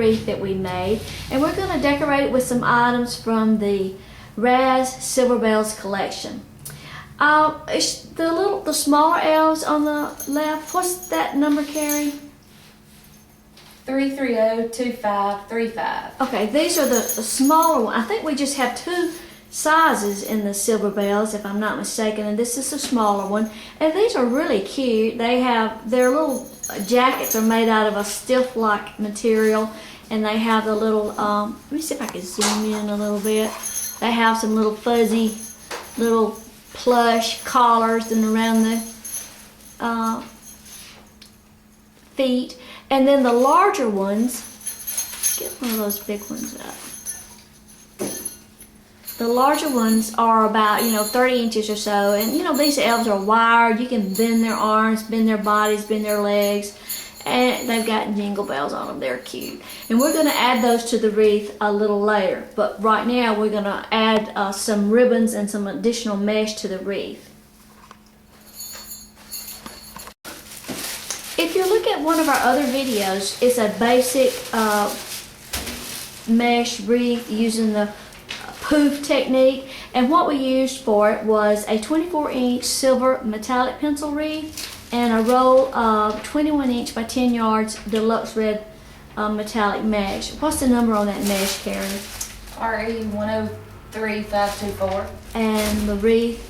wreath that we made, and we're going to decorate it with some items from the RAZ Silver Bells collection. The smaller elves on the left, what's that number, Carrie? 3302535. Okay, these are the smaller one. I think we just have two sizes in the Silver Bells, if I'm not mistaken, and this is the smaller one. And these are really cute. Their little jackets are made out of a stiff-like material, and they have the little, let me see if I can zoom in a little bit. They have some little fuzzy, little plush collars and around the feet. And then the larger ones, get one of those big ones up. The larger ones are about, 30 inches or so. And, these elves are wired. You can bend their arms, bend their bodies, bend their legs. And they've got jingle bells on them. They're cute. And we're going to add those to the wreath a little later. But right now, we're going to add some ribbons and some additional mesh to the wreath. If you look at one of our other videos, it's a basic mesh wreath using the poof technique, and what we used for it was a 24-inch silver metallic pencil wreath and a roll of 21-inch by 10 yards deluxe red metallic mesh. What's the number on that mesh, Carrie? RE103524. And the wreath?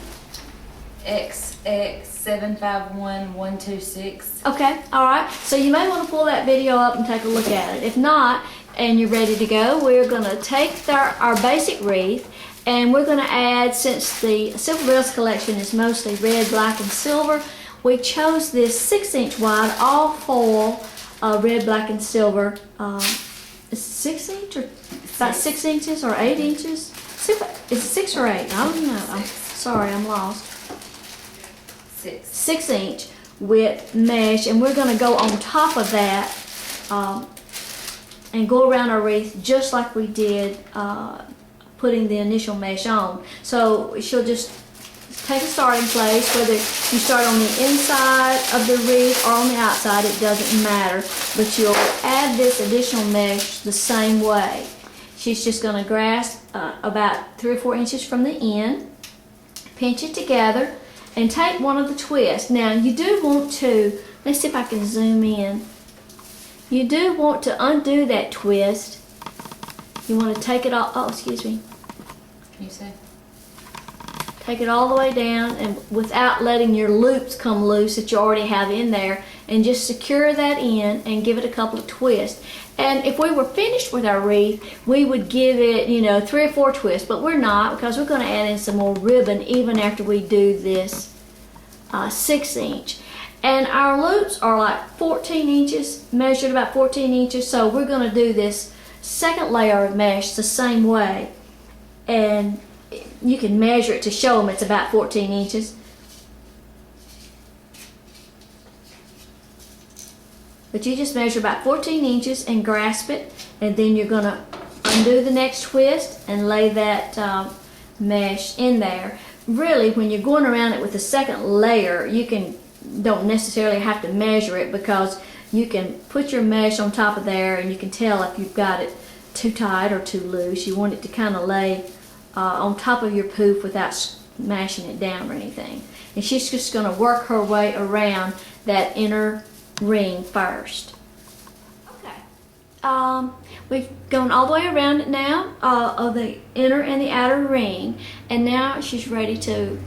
XX751126. Okay, all right. So you may want to pull that video up and take a look at it. If not, and you're ready to go, we're going to take our basic wreath, and we're going to add, since the Silver Bells collection is mostly red, black, and silver, we chose this 6-inch wide all foil red, black, and silver. Is it 6 inch or about 6 inches or 8 inches? Is it 6 or 8? I don't know. I'm sorry, I'm lost. 6 inch with mesh, and we're going to go on top of that and go around our wreath just like we did putting the initial mesh on. So she'll just take a starting place, whether you start on the inside of the wreath or on the outside, it doesn't matter, but you'll add this additional mesh the same way. She's just going to grasp about 3 or 4 inches from the end, pinch it together, and take one of the twists. Now you do want to, let's see if I can zoom in. You do want to undo that twist. You want to take it all, oh excuse me. Can you see? Take it all the way down and without letting your loops come loose that you already have in there, and just secure that in and give it a couple of twists. And if we were finished with our wreath, we would give it, 3 or 4 twists, but we're not, because we're going to add in some more ribbon even after we do this 6-inch. And our loops are like 14 inches, measured about 14 inches, so we're going to do this second layer of mesh the same way. And you can measure it to show them it's about 14 inches. But you just measure about 14 inches and grasp it, and then you're going to undo the next twist and lay that mesh in there. Really, when you're going around it with the second layer, you don't necessarily have to measure it, because you can put your mesh on top of there and you can tell if you've got it too tight or too loose. You want it to kind of lay on top of your poof without smashing it down or anything. And she's just going to work her way around that inner ring first. Okay. We've gone all the way around it now, of the inner and the outer ring, and now she's ready to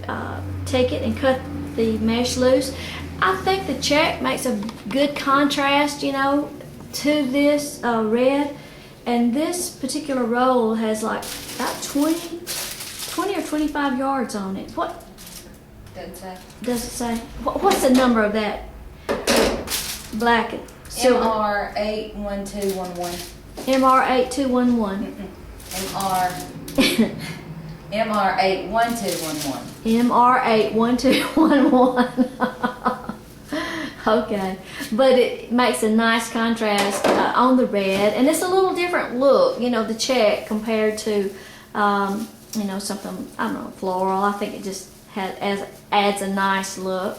take it and cut the mesh loose. I think the check makes a good contrast, to this red, and this particular roll has like about 20 or 25 yards on it. What? Doesn't say. Does it say? What's the number of that black and silver? MR81211. MR8211. MR81211. MR81211. Okay, but it makes a nice contrast on the red, and it's a little different look, the check compared to, something, I don't know, floral. I think it just adds a nice look.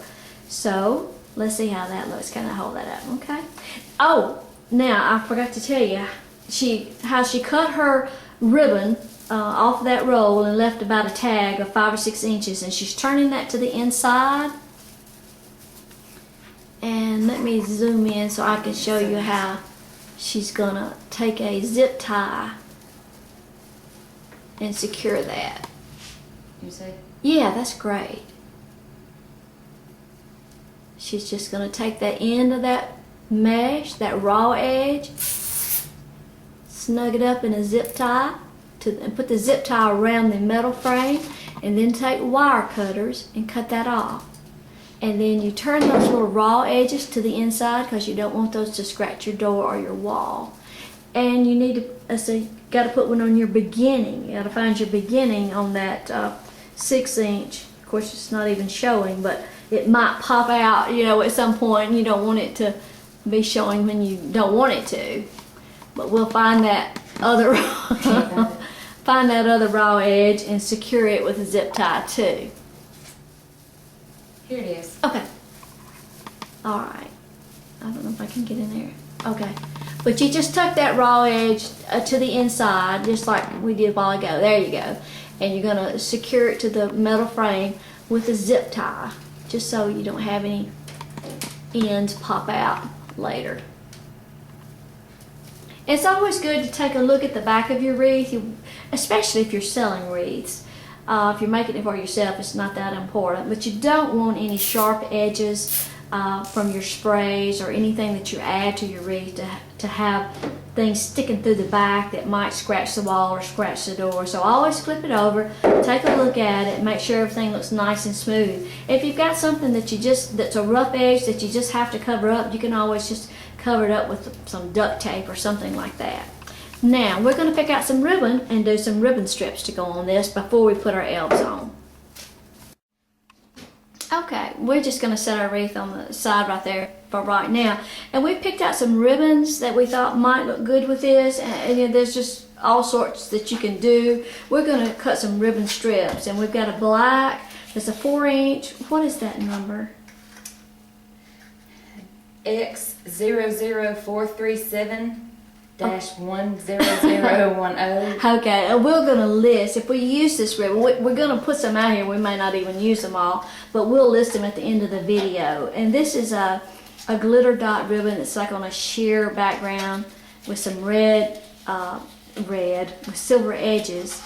So let's see how that looks. Can I hold that up? Okay. Oh, now I forgot to tell you, how she cut her ribbon off that roll and left about a tag of 5 or 6 inches, and she's turning that to the inside. And let me zoom in so I can show you how she's gonna take a zip tie and secure that. You say? Yeah, that's great. She's just gonna take that end of that mesh, that raw edge, snug it up in a zip tie, and put the zip tie around the metal frame, and then take wire cutters and cut that off. And then you turn those little raw edges to the inside because you don't want those to scratch your door or your wall. And you need to, so you got to put one on your beginning. You got to find your beginning on that 6 inch. Of course, it's not even showing, but it might pop out, you know, at some point. You don't want it to be showing when you don't want it to. But we'll find that other raw edge and secure it with a zip tie too. Here it is. Okay. All right. I don't know if I can get in there. Okay. But you just tuck that raw edge to the inside, just like we did a while ago. There you go. And you're going to secure it to the metal frame with a zip tie, just so you don't have any ends pop out later. It's always good to take a look at the back of your wreath, especially if you're selling wreaths. If you're making it for yourself, it's not that important, but you don't want any sharp edges from your sprays or anything that you add to your wreath to have things sticking through the back that might scratch the wall or scratch the door. So always flip it over, take a look at it, make sure everything looks nice and smooth. If you've got something that that's a rough edge that you just have to cover up, you can always just cover it up with some duct tape or something like that. Now, we're going to pick out some ribbon and do some ribbon strips to go on this before we put our elves on. Okay, we're just going to set our wreath on the side right there for right now. And we picked out some ribbons that we thought might look good with this. And you know, there's just all sorts that you can do. We're going to cut some ribbon strips. And we've got a black, there's a 4 inch. What is that number? X00437-10010. Okay, and we're going to list, if we use this ribbon, we're going to put some out here, we may not even use them all, but we'll list them at the end of the video. And this is a glitter dot ribbon that's like on a sheer background with some red with silver edges.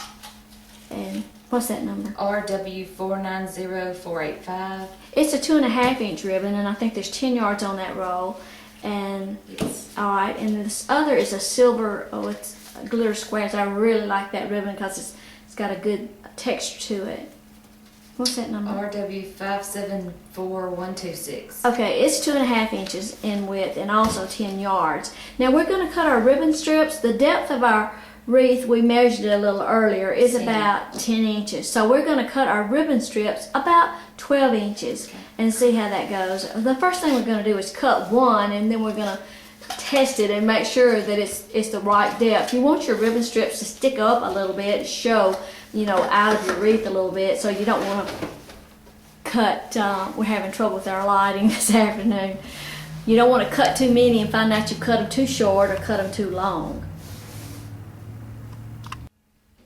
And what's that number? RW490485. It's a 2.5 inch ribbon, and I think there's 10 yards on that roll. And Yes. all right, and this other is a silver. Oh, it's a glitter squares. I really like that ribbon because it's got a good texture to it. What's that number? RW574126. Okay, it's 2.5 inches in width and also 10 yards. Now we're going to cut our ribbon strips. The depth of our wreath, we measured it a little earlier, is about 10 inches. So we're going to cut our ribbon strips about 12 inches and see how that goes. The first thing we're going to do is cut one, and then we're going to test it and make sure that it's the right depth. You want your ribbon strips to stick up a little bit, show, you know, out of your wreath a little bit, so you don't want to cut, we're having trouble with our lighting this afternoon. You don't want to cut too many and find out you cut them too short or cut them too long.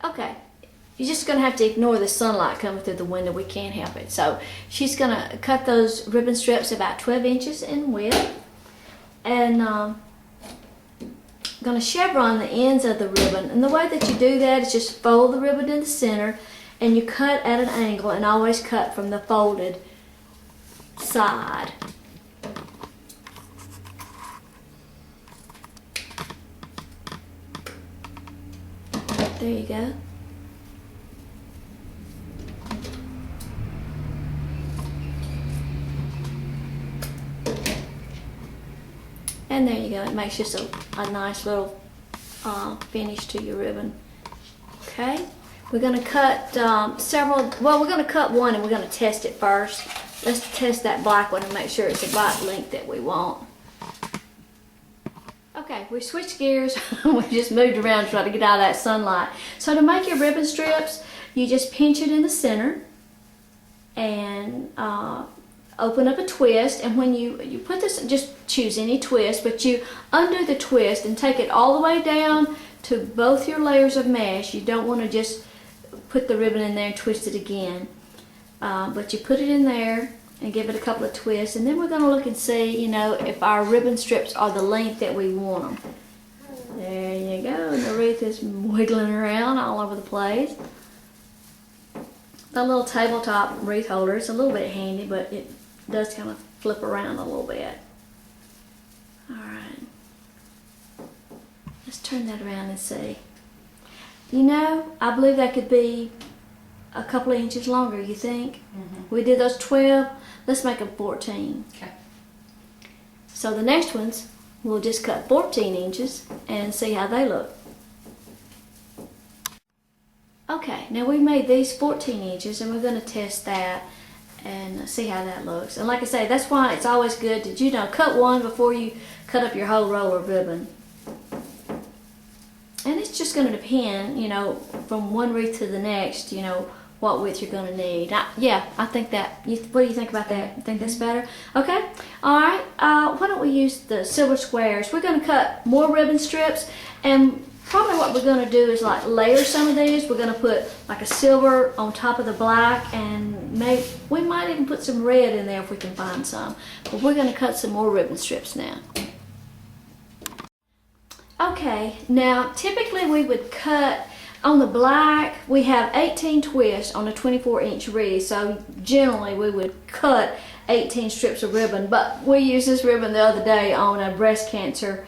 Okay, you're just going to have to ignore the sunlight coming through the window. We can't help it. So she's going to cut those ribbon strips about 12 inches in width. And going to chevron the ends of the ribbon. And the way that you do that is just fold the ribbon in the center, and you cut at an angle, and always cut from the folded side. There you go. And there you go. It makes just a nice little finish to your ribbon. Okay. We're going to cut several. Well, we're going to cut one, and we're going to test it first. Let's test that black one and make sure it's the right length that we want. Okay, we switched gears. We just moved around to try to get out of that sunlight. So to make your ribbon strips, you just pinch it in the center and open up a twist, and when you put this, just choose any twist, but you undo the twist and take it all the way down to both your layers of mesh. You don't want to just put the ribbon in there and twist it again, but you put it in there and give it a couple of twists, and then we're going to look and see, you know, if our ribbon strips are the length that we want them. There you go, and the wreath is wiggling around all over the place. The little tabletop wreath holder is a little bit handy, but it does kind of flip around a little bit. Alright, let's turn that around and see. You know, I believe that could be a couple of inches longer, you think? Mm-hmm. We did those 12, let's make them 14. Okay. So the next ones, we'll just cut 14 inches and see how they look. Okay, now we made these 14 inches and we're going to test that and see how that looks. And like I say, that's why it's always good to, you know, cut one before you cut up your whole roll of ribbon. And it's just going to depend, you know, from one wreath to the next, you know, what width you're going to need. Yeah, I think that, what do you think about that? You think that's better? Okay, alright, why don't we use the silver squares? We're going to cut more ribbon strips, and probably what we're going to do is like layer some of these. We're going to put like a silver on top of the black, and maybe we might even put some red in there if we can find some. But we're going to cut some more ribbon strips now. Okay, now typically we would cut on the black. We have 18 twists on a 24-inch wreath, so generally we would cut 18 strips of ribbon, but we used this ribbon the other day on a breast cancer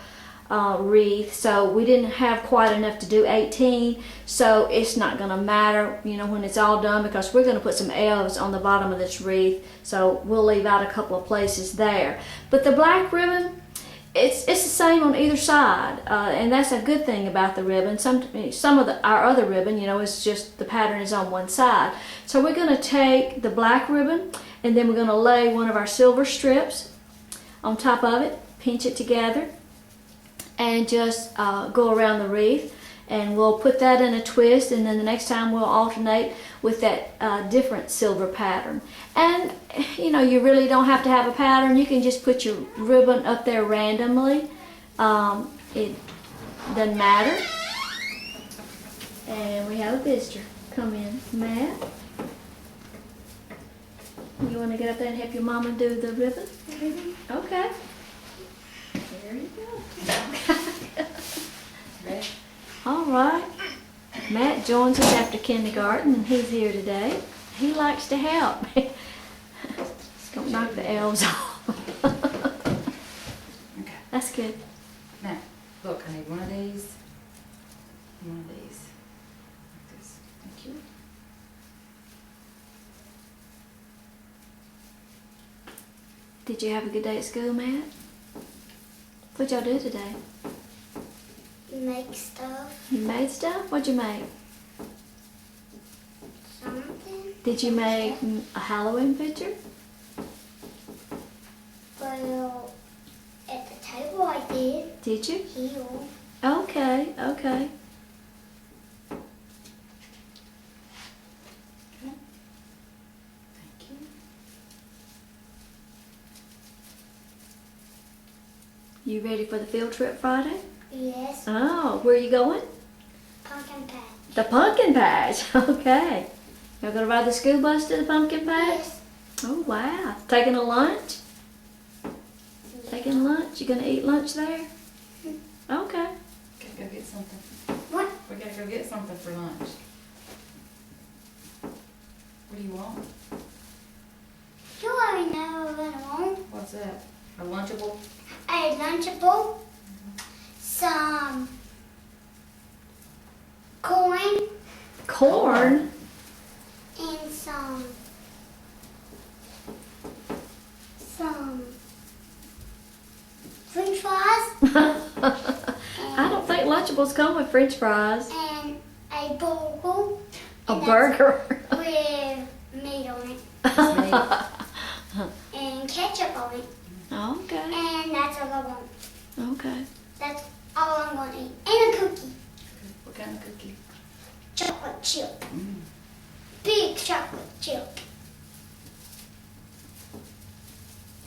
wreath, so we didn't have quite enough to do 18, so it's not going to matter, you know, when it's all done, because we're going to put some elves on the bottom of this wreath, so we'll leave out a couple of places there. But the black ribbon, it's the same on either side, and that's a good thing about the ribbon. Some of our other ribbon, you know, is just the pattern is on one side. So we're going to take the black ribbon, and then we're going to lay one of our silver strips on top of it, pinch it together, and just go around the wreath, and we'll put that in a twist, and then the next time we'll alternate with that different silver pattern. And you know, you really don't have to have a pattern. You can just put your ribbon up there randomly. It doesn't matter. And we have a visitor come in. Matt, you want to get up there and help your mama do the ribbon? Okay. There you go. Ready? All right. Matt joins us after kindergarten, and he's here today. He likes to help. Just don't knock the elves off. Okay. That's good. Now, look, I need one of these and one of these. Like this. Thank you. Did you have a good day at school, Matt? What'd y'all do today? Make stuff. You made stuff? What'd you make? Something. Did you make a Halloween picture? Well, at the table I did. Did you? Here. Okay, okay. Thank you. You ready for the field trip Friday? Yes. Oh, where are you going? Pumpkin patch. The pumpkin patch. Okay. Y'all gonna ride the school bus to the pumpkin patch? Yes. Oh wow. Taking a lunch? Taking lunch? You gonna eat lunch there? Okay. Gotta go get something. What? We gotta go get something for lunch. What do you want? You already know what I want. What's that? A Lunchable? A Lunchable. Some corn. Corn? And some French fries. I don't think Lunchables come with French fries. And a burger. A And that's burger. with meat on it. It's me. And ketchup on it. Okay. And that's all I want. Okay. That's all I'm going to eat. And a cookie. What kind of cookie? Chocolate chip. Mm. Big chocolate chip.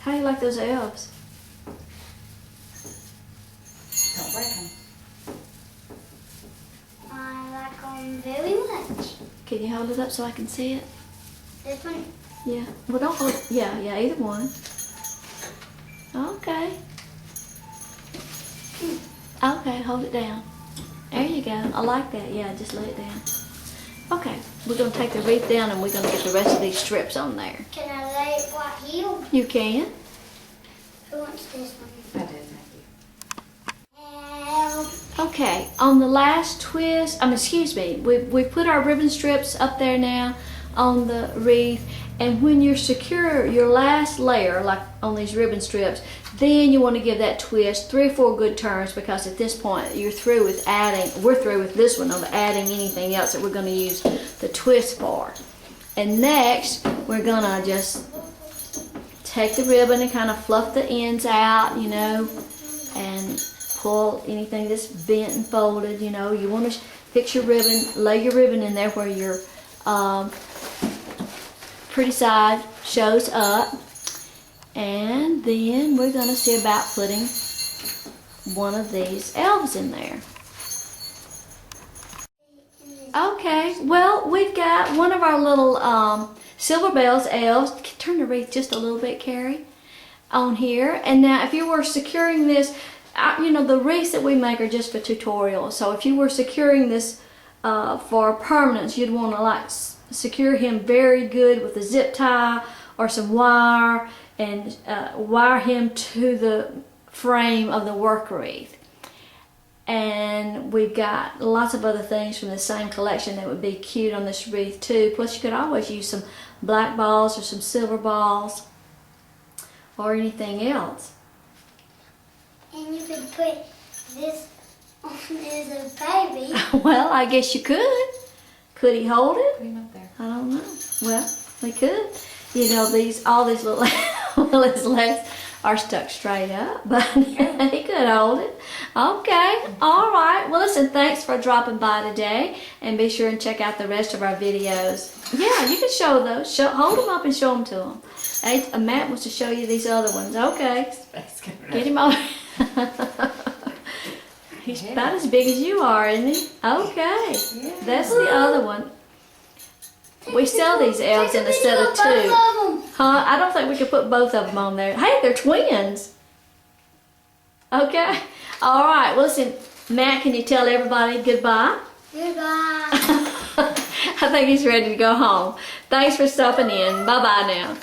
How do you like those elves? Don't break them. I like them very much. Can you hold it up so I can see it? This one, Yeah. Well, don't hold. Yeah, either one. Okay. Okay, hold it down. There you go. I like that. Yeah, just lay it down. Okay, we're gonna take the wreath down and we're gonna get the rest of these strips on there. can I lay it right here? You can. Who wants this one? I did, Matthew. Okay, on the last twist, excuse me, we put our ribbon strips up there now on the wreath, and when you secure your last layer, like on these ribbon strips, then you want to give that twist 3 or 4 good turns, because at this point we're through with this one of adding anything else that we're going to use the twist for. And next, we're going to just take the ribbon and kind of fluff the ends out, you know, and pull anything that's bent and folded, you know. You want to fix your ribbon, lay your ribbon in there where your pretty side shows up. And then we're going to see about putting one of these elves in there. Okay, well, we've got one of our little Silver Bells elves. Turn the wreath just a little bit, Carrie, on here. And now if you were securing this, you know, the wreaths that we make are just for tutorials. So if you were securing this for permanence, you'd want to like secure him very good with a zip tie or some wire, and wire him to the frame of the work wreath. And we've got lots of other things from the same collection that would be cute on this wreath too. Plus you could always use some black balls or some silver balls or anything else. And you could put this on as a baby. Well, I guess you could. Could he hold it? Put him up there. I don't know. Well, we could. You know, all these little well, his legs are stuck straight up, but he could hold it. Okay, all right. Well, listen, thanks for dropping by today, and be sure and check out the rest of our videos. Yeah, you can show those. Hold them up and show them to them. Hey, Matt wants to show you these other ones. Okay, get him over. He's about as big as you are, isn't he? Okay, that's the other one. We sell these elves in a set of 2. Huh? I don't think we could put both of them on there. Hey, they're twins. Okay. All right. Well, listen, Matt, can you tell everybody goodbye? Goodbye. I think he's ready to go home. Thanks for stopping in. Bye-bye now.